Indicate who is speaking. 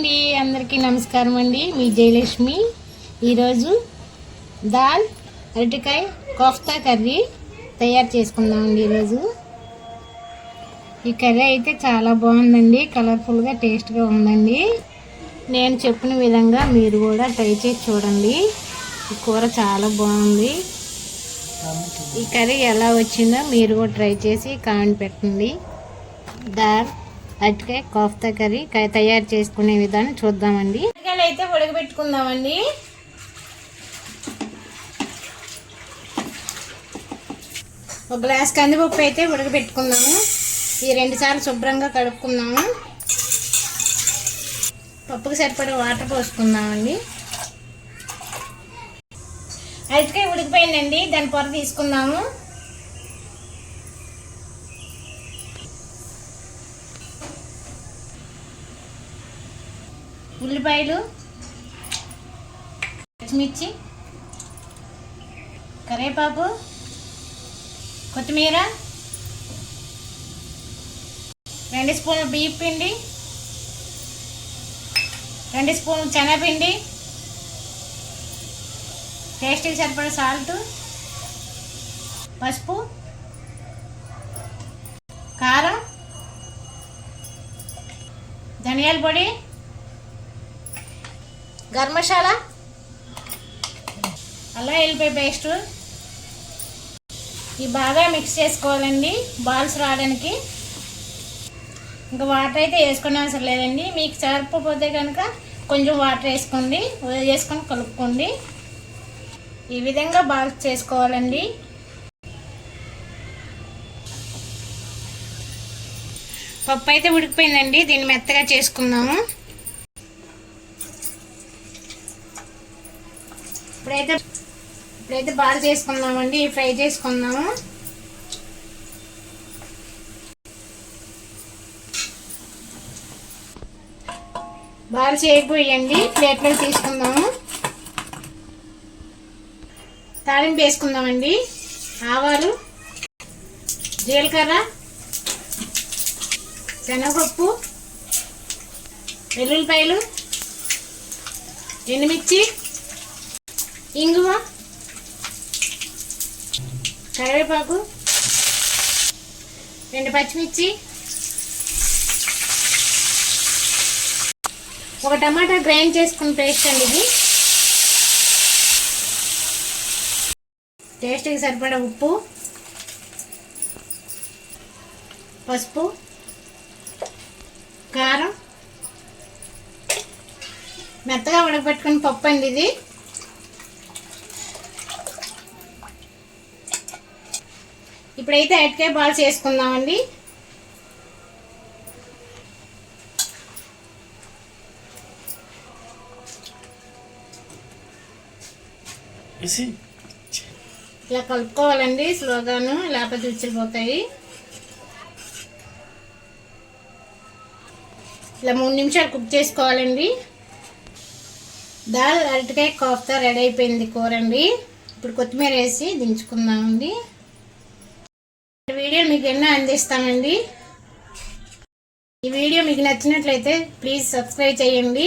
Speaker 1: అండి, అందరికీ నమస్కారం అండి. మీ జయలక్ష్మి. ఈరోజు దాల్ అరటికాయ కోఫ్తా కర్రీ తయారు చేసుకుందామండి. ఈరోజు ఈ కర్రీ అయితే చాలా బాగుందండి, కలర్ఫుల్గా టేస్ట్గా ఉందండి. నేను చెప్పిన విధంగా మీరు కూడా ట్రై చేసి చూడండి. ఈ కూర చాలా బాగుంది. ఈ కర్రీ ఎలా వచ్చిందో మీరు కూడా ట్రై చేసి కామెంట్ పెట్టండి. దాల్ అరటికాయ కోఫ్తా కర్రీ తయారు చేసుకునే విధానం చూద్దామండి. అరటికాయలు అయితే ఉడకబెట్టుకుందామండి. ఒక గ్లాస్ కందిపప్పు అయితే ఉడకబెట్టుకుందాము. ఈ 2 సార్లు శుభ్రంగా కడుక్కుందాము. పప్పుకి సరిపడే వాటర్ పోసుకుందామండి. అరటికాయ ఉడికిపోయిందండి, దాని పొర తీసుకుందాము. ఉల్లిపాయలు, పచ్చిమిర్చి, కరివేపాకు, కొత్తిమీర, 2 స్పూన్లు బియ్యం పిండి, 2 స్పూన్లు శనగపిండి, టేస్ట్కి సరిపడే సాల్ట్, పసుపు, కారం, ధనియాల పొడి, గరం మసాలా, అల్లం వెల్లిపాయ పేస్ట్. ఇవి బాగా మిక్స్ చేసుకోవాలండి బాల్స్ రావడానికి. ఇంకా వాటర్ అయితే వేసుకునే అవసరం లేదండి. మీకు సరిపోతే కనుక కొంచెం వాటర్ వేసుకొని కలుపుకోండి. ఈ విధంగా బాల్స్ చేసుకోవాలండి. పప్పు అయితే ఉడికిపోయిందండి, దీన్ని మెత్తగా చేసుకుందాము. ఇప్పుడైతే బాల్ చేసుకుందామండి, ఫ్రై చేసుకుందాము. బాల్ చేయకపోయండి, ప్లేట్లో తీసుకుందాము. తాలింపు వేసుకుందామండి. ఆవాలు, జీలకర్ర, శనగపప్పు, వెల్లుల్లిపాయలు, ఎండుమిర్చి, ఇంగువ, కరివేపాకు, 2 పచ్చిమిర్చి, 1 టమాటా గ్రైండ్ చేసుకుని పేస్ట్ అండి ఇది. టేస్ట్కి సరిపడా ఉప్పు, పసుపు, కారం, మెత్తగా ఉడకబెట్టుకుని పప్పు అండి ఇది. ఇప్పుడైతే అరటికాయ బాల్స్ వేసుకుందామండి. ఇలా కలుపుకోవాలండి స్లోగాను, లేకపోతే ఉచ్చిపోతాయి. ఇలా 3 నిమిషాలు కుక్ చేసుకోవాలండి. దాల్ అరటికాయ కోఫ్తా రెడీ అయిపోయింది కూర అండి. ఇప్పుడు కొత్తిమీర వేసి దించుకుందామండి. వీడియో మీకు ఎన్నో అందిస్తామండి. ఈ వీడియో మీకు నచ్చినట్లయితే ప్లీజ్ సబ్స్క్రైబ్ చేయండి.